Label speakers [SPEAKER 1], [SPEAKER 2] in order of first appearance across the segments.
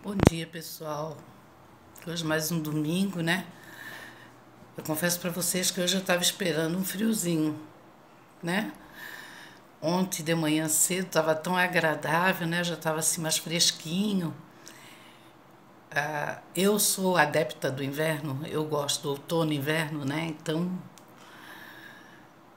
[SPEAKER 1] Bom dia, pessoal. Hoje mais um domingo, né? Eu confesso para vocês que hoje eu estava esperando um friozinho, né? Ontem de manhã cedo estava tão agradável, né? Já estava assim mais fresquinho. Eu sou adepta do inverno, eu gosto do outono e inverno, né? Então,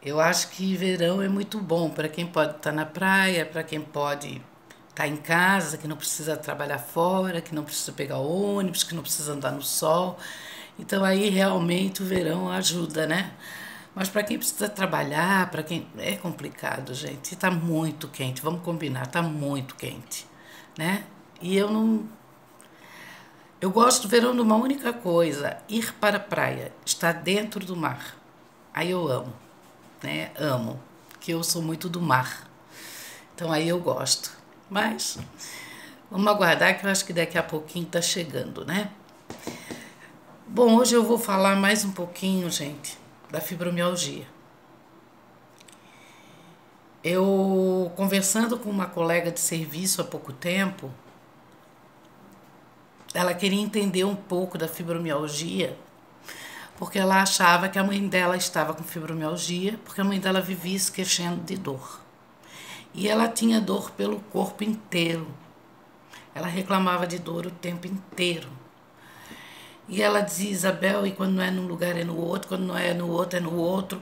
[SPEAKER 1] eu acho que verão é muito bom para quem pode estar na praia, para quem pode estar em casa, que não precisa trabalhar fora, que não precisa pegar ônibus, que não precisa andar no sol. Então aí realmente o verão ajuda, né? Mas para quem precisa trabalhar, para quem é complicado, gente. Está muito quente, vamos combinar, está muito quente, né? E eu não, eu gosto do verão de uma única coisa, ir para a praia, estar dentro do mar. Aí eu amo, né? Amo, que eu sou muito do mar. Então aí eu gosto. Mas vamos aguardar que eu acho que daqui a pouquinho tá chegando, né? Bom, hoje eu vou falar mais um pouquinho, gente, da fibromialgia. Eu conversando com uma colega de serviço há pouco tempo, ela queria entender um pouco da fibromialgia, porque ela achava que a mãe dela estava com fibromialgia, porque a mãe dela vivia se queixando de dor. E ela tinha dor pelo corpo inteiro. Ela reclamava de dor o tempo inteiro. E ela dizia, Isabel, e quando não é num lugar é no outro, quando não é no outro é no outro.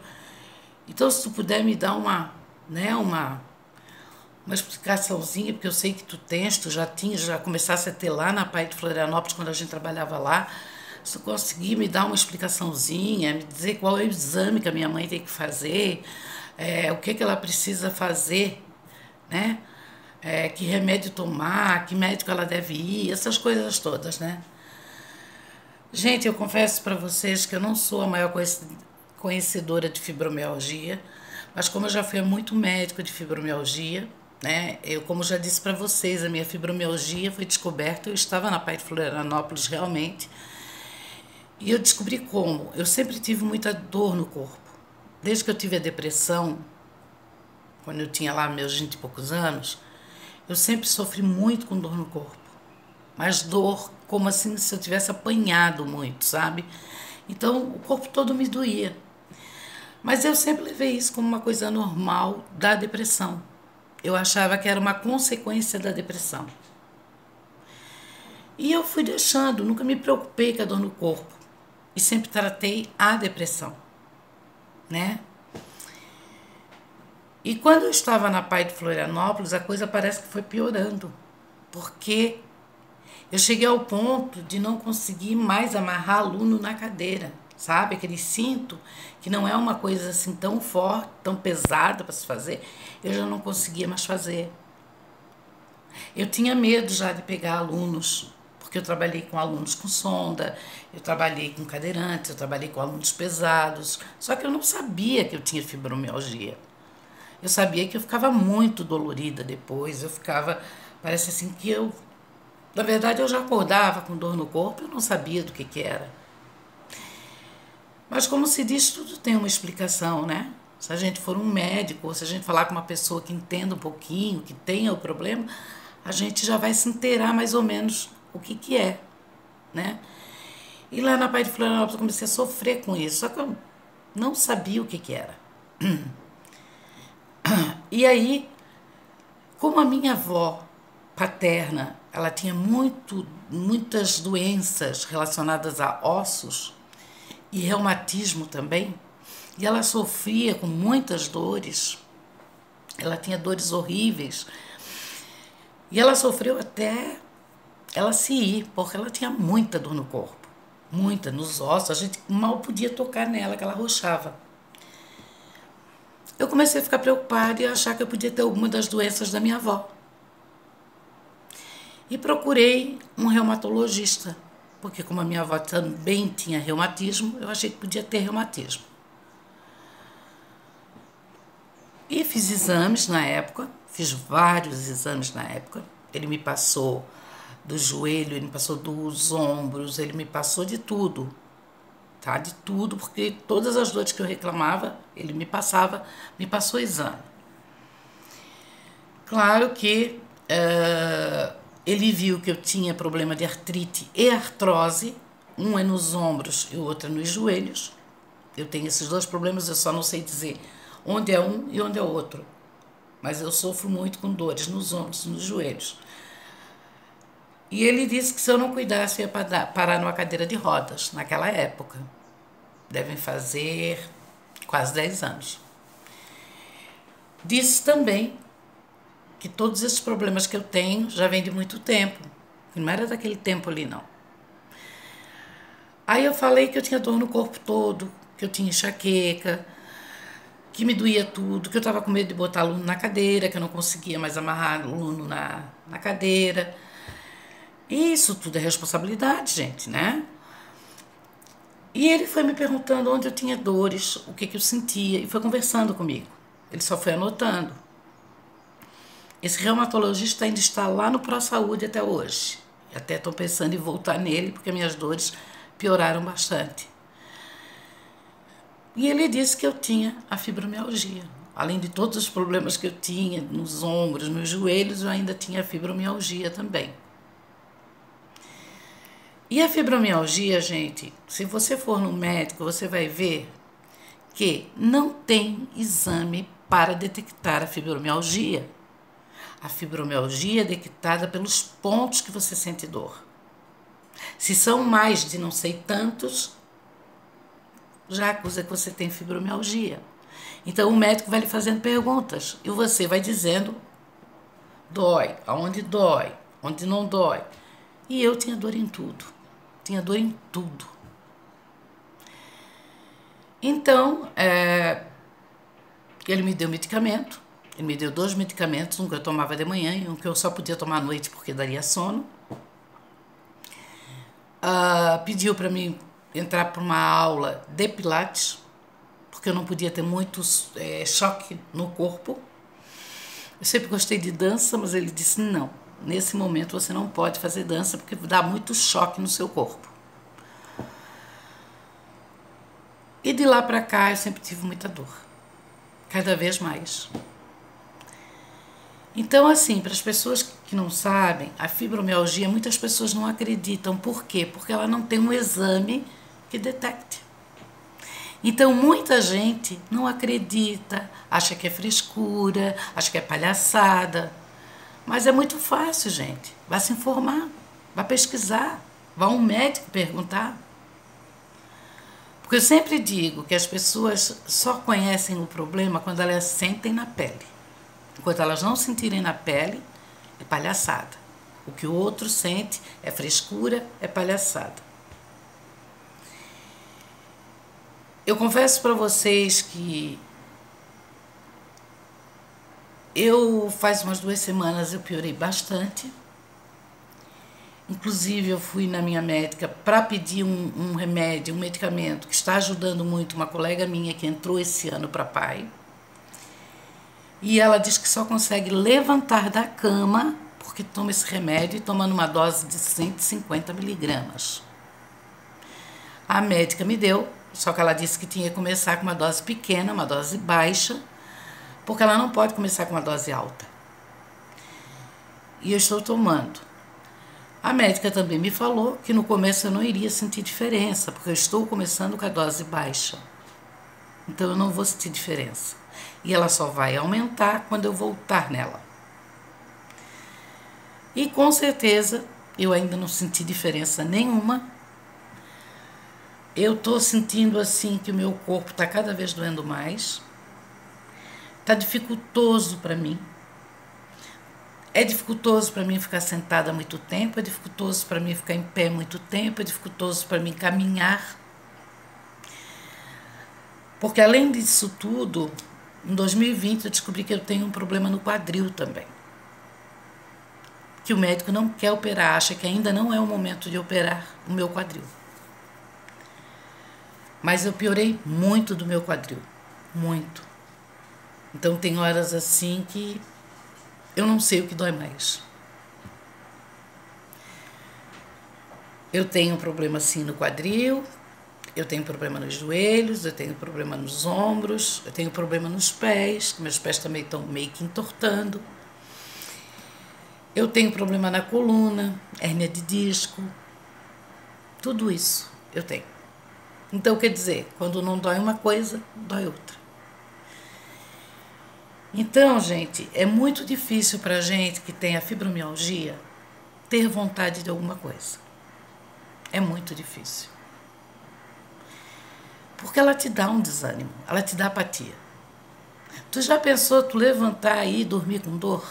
[SPEAKER 1] Então, se tu puder me dar uma explicaçãozinha, porque eu sei que tu tens, tu já começasse a ter lá na Pai de Florianópolis, quando a gente trabalhava lá. Se tu conseguir me dar uma explicaçãozinha, me dizer qual é o exame que a minha mãe tem que fazer, o que ela precisa fazer, né? Que remédio tomar, que médico ela deve ir, essas coisas todas, né? Gente, eu confesso para vocês que eu não sou a maior conhecedora de fibromialgia, mas como eu já fui a muito médico de fibromialgia, né? Eu, como já disse para vocês, a minha fibromialgia foi descoberta, eu estava na Pai de Florianópolis realmente, e eu descobri como. Eu sempre tive muita dor no corpo. Desde que eu tive a depressão, quando eu tinha lá meus 20 e poucos anos, eu sempre sofri muito com dor no corpo. Mas dor como assim se eu tivesse apanhado muito, sabe? Então o corpo todo me doía. Mas eu sempre levei isso como uma coisa normal da depressão. Eu achava que era uma consequência da depressão. E eu fui deixando, nunca me preocupei com a dor no corpo. E sempre tratei a depressão, né? E quando eu estava na Pai de Florianópolis, a coisa parece que foi piorando. Porque eu cheguei ao ponto de não conseguir mais amarrar aluno na cadeira, sabe? Aquele cinto que não é uma coisa assim tão forte, tão pesada para se fazer, eu já não conseguia mais fazer. Eu tinha medo já de pegar alunos, porque eu trabalhei com alunos com sonda, eu trabalhei com cadeirantes, eu trabalhei com alunos pesados, só que eu não sabia que eu tinha fibromialgia. Eu sabia que eu ficava muito dolorida depois, parece assim que na verdade, eu já acordava com dor no corpo, eu não sabia do que era. Mas como se diz, tudo tem uma explicação, né? Se a gente for um médico, ou se a gente falar com uma pessoa que entenda um pouquinho, que tenha o problema, a gente já vai se inteirar mais ou menos o que é, né? E lá na Pai de Florianópolis eu comecei a sofrer com isso, só que eu não sabia o que era. E aí, como a minha avó paterna, ela tinha muitas doenças relacionadas a ossos e reumatismo também, e ela sofria com muitas dores, ela tinha dores horríveis, e ela sofreu até ela se ir, porque ela tinha muita dor no corpo, muita, nos ossos, a gente mal podia tocar nela, que ela roxava. Eu comecei a ficar preocupada e a achar que eu podia ter alguma das doenças da minha avó. E procurei um reumatologista, porque como a minha avó também tinha reumatismo, eu achei que podia ter reumatismo. E fiz exames na época, fiz vários exames na época. Ele me passou do joelho, ele me passou dos ombros, ele me passou de tudo, tá? De tudo, porque todas as dores que eu reclamava, ele me passou exame. Claro que Ele viu que eu tinha problema de artrite e artrose, um é nos ombros e o outro é nos joelhos. Eu tenho esses dois problemas, eu só não sei dizer onde é um e onde é o outro. Mas eu sofro muito com dores nos ombros e nos joelhos. E ele disse que se eu não cuidasse, eu ia parar numa cadeira de rodas, naquela época. Devem fazer quase 10 anos. Disse também que todos esses problemas que eu tenho já vêm de muito tempo. Que não era daquele tempo ali, não. Aí eu falei que eu tinha dor no corpo todo, que eu tinha enxaqueca, que me doía tudo, que eu estava com medo de botar aluno na cadeira, que eu não conseguia mais amarrar aluno na cadeira. E isso tudo é responsabilidade, gente, né? E ele foi me perguntando onde eu tinha dores, o que eu sentia, e foi conversando comigo. Ele só foi anotando. Esse reumatologista ainda está lá no ProSaúde até hoje. E até estou pensando em voltar nele, porque minhas dores pioraram bastante. E ele disse que eu tinha a fibromialgia. Além de todos os problemas que eu tinha nos ombros, nos joelhos, eu ainda tinha a fibromialgia também. E a fibromialgia, gente, se você for no médico, você vai ver que não tem exame para detectar a fibromialgia. A fibromialgia é detectada pelos pontos que você sente dor. Se são mais de não sei tantos, já acusa que você tem fibromialgia. Então o médico vai lhe fazendo perguntas e você vai dizendo dói, onde não dói. E eu tinha dor em tudo. Tinha dor em tudo. Então, ele me deu medicamento. Ele me deu 2 medicamentos, um que eu tomava de manhã e um que eu só podia tomar à noite porque daria sono. Pediu para mim entrar para uma aula de pilates, porque eu não podia ter muito choque no corpo. Eu sempre gostei de dança, mas ele disse, não, nesse momento você não pode fazer dança porque dá muito choque no seu corpo. E de lá para cá eu sempre tive muita dor, cada vez mais. Então, assim, para as pessoas que não sabem, a fibromialgia, muitas pessoas não acreditam. Por quê? Porque ela não tem um exame que detecte. Então, muita gente não acredita, acha que é frescura, acha que é palhaçada. Mas é muito fácil, gente. Vá se informar, vá pesquisar, vá a um médico perguntar. Porque eu sempre digo que as pessoas só conhecem o problema quando elas sentem na pele. Enquanto elas não sentirem na pele, é palhaçada. O que o outro sente é frescura, é palhaçada. Eu confesso para vocês que faz umas 2 semanas eu piorei bastante. Inclusive eu fui na minha médica para pedir um remédio, um medicamento que está ajudando muito uma colega minha que entrou esse ano para PAI. E ela diz que só consegue levantar da cama porque toma esse remédio e toma numa dose de 150 miligramas. A médica me deu, só que ela disse que tinha que começar com uma dose pequena, uma dose baixa, porque ela não pode começar com uma dose alta. E eu estou tomando. A médica também me falou que no começo eu não iria sentir diferença, porque eu estou começando com a dose baixa. Então eu não vou sentir diferença. E ela só vai aumentar quando eu voltar nela. E com certeza eu ainda não senti diferença nenhuma. Eu estou sentindo assim que o meu corpo está cada vez doendo mais. Está dificultoso para mim. É dificultoso para mim ficar sentada muito tempo, é dificultoso para mim ficar em pé muito tempo, é dificultoso para mim caminhar. Porque além disso tudo, em 2020 eu descobri que eu tenho um problema no quadril também. Que o médico não quer operar, acha que ainda não é o momento de operar o meu quadril. Mas eu piorei muito do meu quadril, muito. Então tem horas assim que eu não sei o que dói mais. Eu tenho um problema assim no quadril, eu tenho problema nos joelhos, eu tenho problema nos ombros, eu tenho problema nos pés, que meus pés também estão meio que entortando. Eu tenho problema na coluna, hérnia de disco, tudo isso eu tenho. Então, quer dizer, quando não dói uma coisa, dói outra. Então, gente, é muito difícil para a gente que tem a fibromialgia ter vontade de alguma coisa. É muito difícil. Porque ela te dá um desânimo, ela te dá apatia. Tu já pensou tu levantar aí e dormir com dor?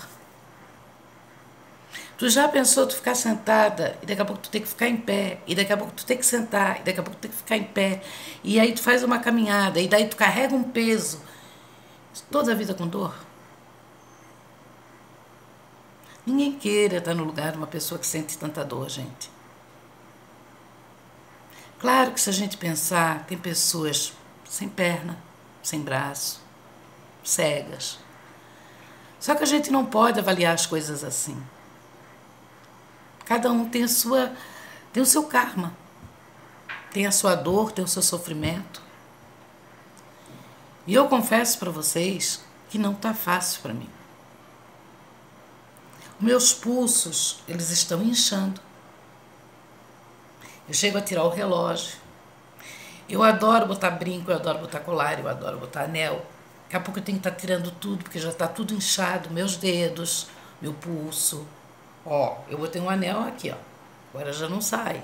[SPEAKER 1] Tu já pensou tu ficar sentada e daqui a pouco tu tem que ficar em pé, e daqui a pouco tu tem que sentar, e daqui a pouco tu tem que ficar em pé, e aí tu faz uma caminhada, e daí tu carrega um peso, toda a vida com dor? Ninguém queira estar no lugar de uma pessoa que sente tanta dor, gente. Claro que se a gente pensar, tem pessoas sem perna, sem braço, cegas. Só que a gente não pode avaliar as coisas assim. Cada um tem o seu karma, tem a sua dor, tem o seu sofrimento. E eu confesso para vocês que não está fácil para mim. Meus pulsos, eles estão inchando. Eu chego a tirar o relógio. Eu adoro botar brinco, eu adoro botar colar, eu adoro botar anel. Daqui a pouco eu tenho que estar tirando tudo, porque já está tudo inchado, meus dedos, meu pulso. Ó, eu botei um anel aqui, ó. Agora já não sai.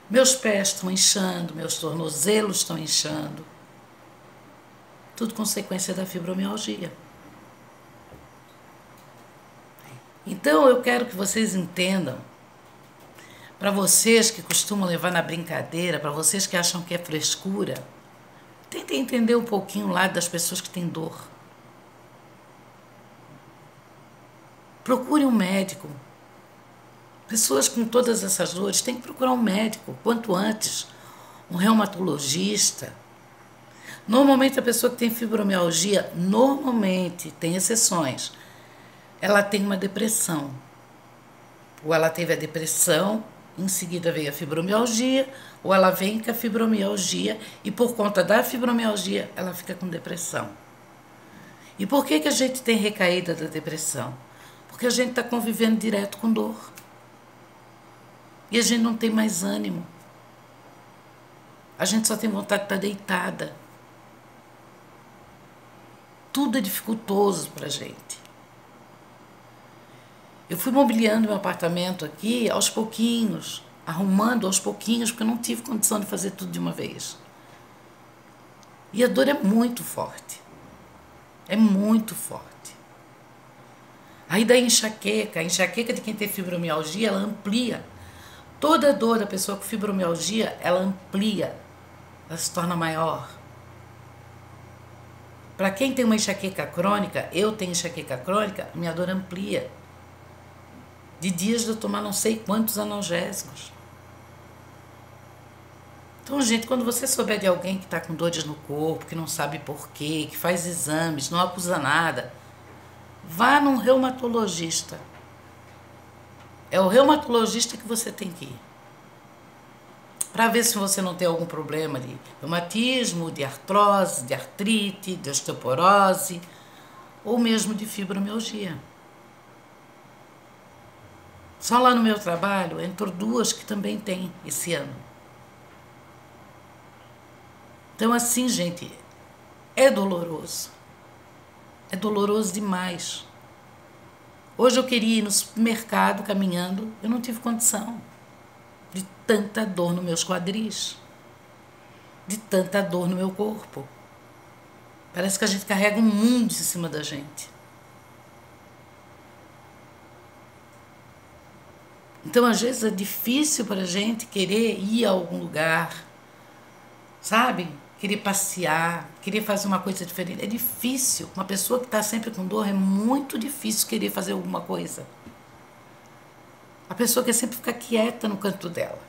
[SPEAKER 1] Meus pés estão inchando, meus tornozelos estão inchando. Tudo consequência da fibromialgia. Então eu quero que vocês entendam, para vocês que costumam levar na brincadeira, para vocês que acham que é frescura, tentem entender um pouquinho o lado das pessoas que têm dor. Procure um médico. Pessoas com todas essas dores têm que procurar um médico, quanto antes, um reumatologista. Normalmente a pessoa que tem fibromialgia, normalmente, tem exceções, ela tem uma depressão. Ou ela teve a depressão, em seguida veio a fibromialgia, ou ela vem com a fibromialgia e por conta da fibromialgia ela fica com depressão. E por que a gente tem recaída da depressão? Porque a gente está convivendo direto com dor. E a gente não tem mais ânimo. A gente só tem vontade de estar deitada. Tudo é dificultoso para a gente. Eu fui mobiliando meu apartamento aqui aos pouquinhos, arrumando aos pouquinhos, porque eu não tive condição de fazer tudo de uma vez. E a dor é muito forte. É muito forte. Aí da enxaqueca, a enxaqueca de quem tem fibromialgia, ela amplia. Toda a dor da pessoa com fibromialgia, ela amplia, ela se torna maior. Para quem tem uma enxaqueca crônica, eu tenho enxaqueca crônica, minha dor amplia. De dias de eu tomar não sei quantos analgésicos. Então, gente, quando você souber de alguém que está com dores no corpo, que não sabe porquê, que faz exames, não acusa nada, vá num reumatologista. É o reumatologista que você tem que ir. Para ver se você não tem algum problema de reumatismo, de artrose, de artrite, de osteoporose, ou mesmo de fibromialgia. Só lá no meu trabalho, entrou 2 que também tem esse ano. Então, assim, gente, é doloroso. É doloroso demais. Hoje eu queria ir no supermercado caminhando, eu não tive condição. De tanta dor nos meus quadris. De tanta dor no meu corpo. Parece que a gente carrega um mundo em cima da gente. Então, às vezes, é difícil para a gente querer ir a algum lugar, sabe? Querer passear, querer fazer uma coisa diferente. É difícil. Uma pessoa que está sempre com dor, é muito difícil querer fazer alguma coisa. A pessoa quer sempre ficar quieta no canto dela.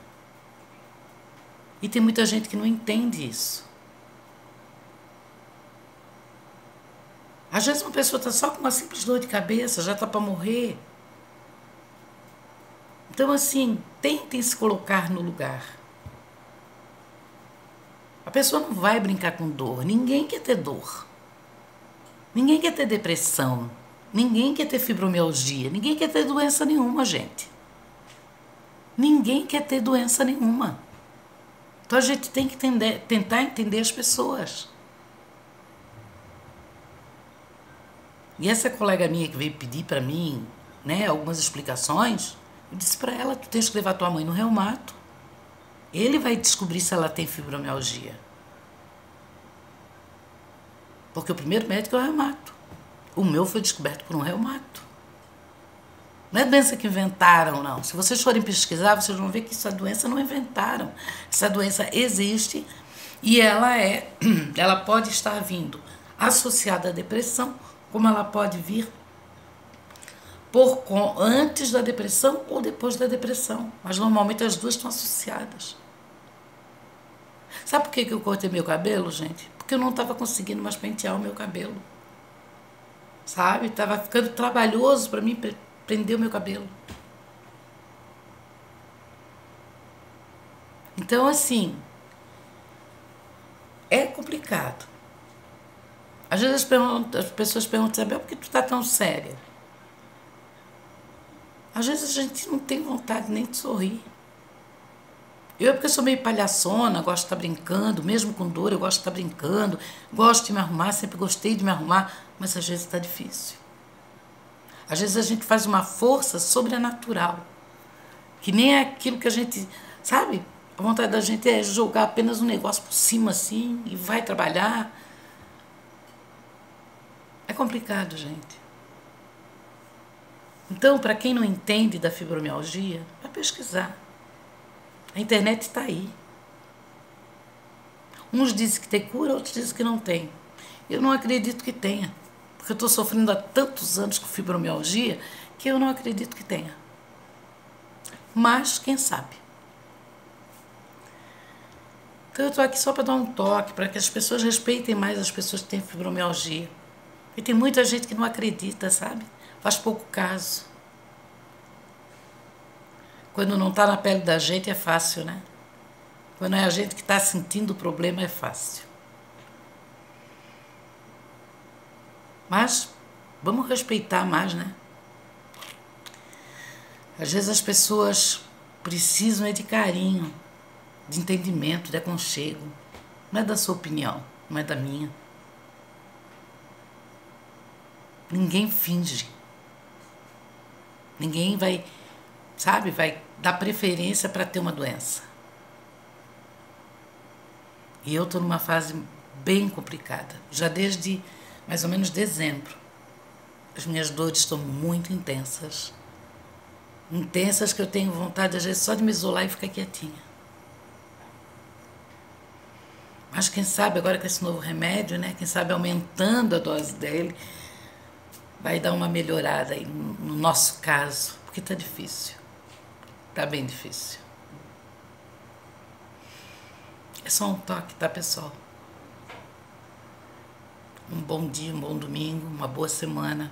[SPEAKER 1] E tem muita gente que não entende isso. Às vezes uma pessoa está só com uma simples dor de cabeça, já está para morrer. Então, assim, tentem se colocar no lugar. A pessoa não vai brincar com dor. Ninguém quer ter dor. Ninguém quer ter depressão. Ninguém quer ter fibromialgia, ninguém quer ter doença nenhuma, gente. Ninguém quer ter doença nenhuma. Então a gente tem que tentar entender as pessoas. E essa colega minha que veio pedir para mim, né, algumas explicações, eu disse para ela, tu tens que levar tua mãe no reumato. Ele vai descobrir se ela tem fibromialgia. Porque o primeiro médico é o reumato. O meu foi descoberto por um reumato. Não é doença que inventaram, não. Se vocês forem pesquisar, vocês vão ver que essa doença não inventaram. Essa doença existe e ela pode estar vindo associada à depressão, como ela pode vir antes da depressão ou depois da depressão. Mas normalmente as duas estão associadas. Sabe por que eu cortei meu cabelo, gente? Porque eu não estava conseguindo mais pentear o meu cabelo. Sabe? Estava ficando trabalhoso para mim prender o meu cabelo. Então, assim, é complicado. Às vezes as pessoas perguntam, Isabel, por que tu está tão séria? Às vezes a gente não tem vontade nem de sorrir. Eu, porque sou meio palhaçona, gosto de estar brincando, mesmo com dor, eu gosto de estar brincando, gosto de me arrumar, sempre gostei de me arrumar, mas às vezes está difícil. Às vezes a gente faz uma força sobrenatural, que nem é aquilo que a gente, sabe? A vontade da gente é jogar apenas um negócio por cima assim e vai trabalhar. É complicado, gente. Então, para quem não entende da fibromialgia, vai pesquisar. A internet está aí. Uns dizem que tem cura, outros dizem que não tem. Eu não acredito que tenha. Porque eu estou sofrendo há tantos anos com fibromialgia que eu não acredito que tenha. Mas, quem sabe? Então eu estou aqui só para dar um toque, para que as pessoas respeitem mais as pessoas que têm fibromialgia. E tem muita gente que não acredita, sabe? Faz pouco caso. Quando não está na pele da gente é fácil, né? Quando é a gente que está sentindo o problema é fácil. Mas vamos respeitar mais, né? Às vezes as pessoas precisam de carinho, de entendimento, de aconchego. Não é da sua opinião, não é da minha. Ninguém finge. Ninguém vai, sabe, vai dar preferência para ter uma doença. E eu estou numa fase bem complicada, já desde mais ou menos dezembro. As minhas dores estão muito intensas. Intensas que eu tenho vontade, às vezes, só de me isolar e ficar quietinha. Mas quem sabe agora com esse novo remédio, né? Quem sabe aumentando a dose dele, vai dar uma melhorada aí no nosso caso, porque tá difícil. Tá bem difícil. É só um toque, tá, pessoal? Um bom dia, um bom domingo, uma boa semana.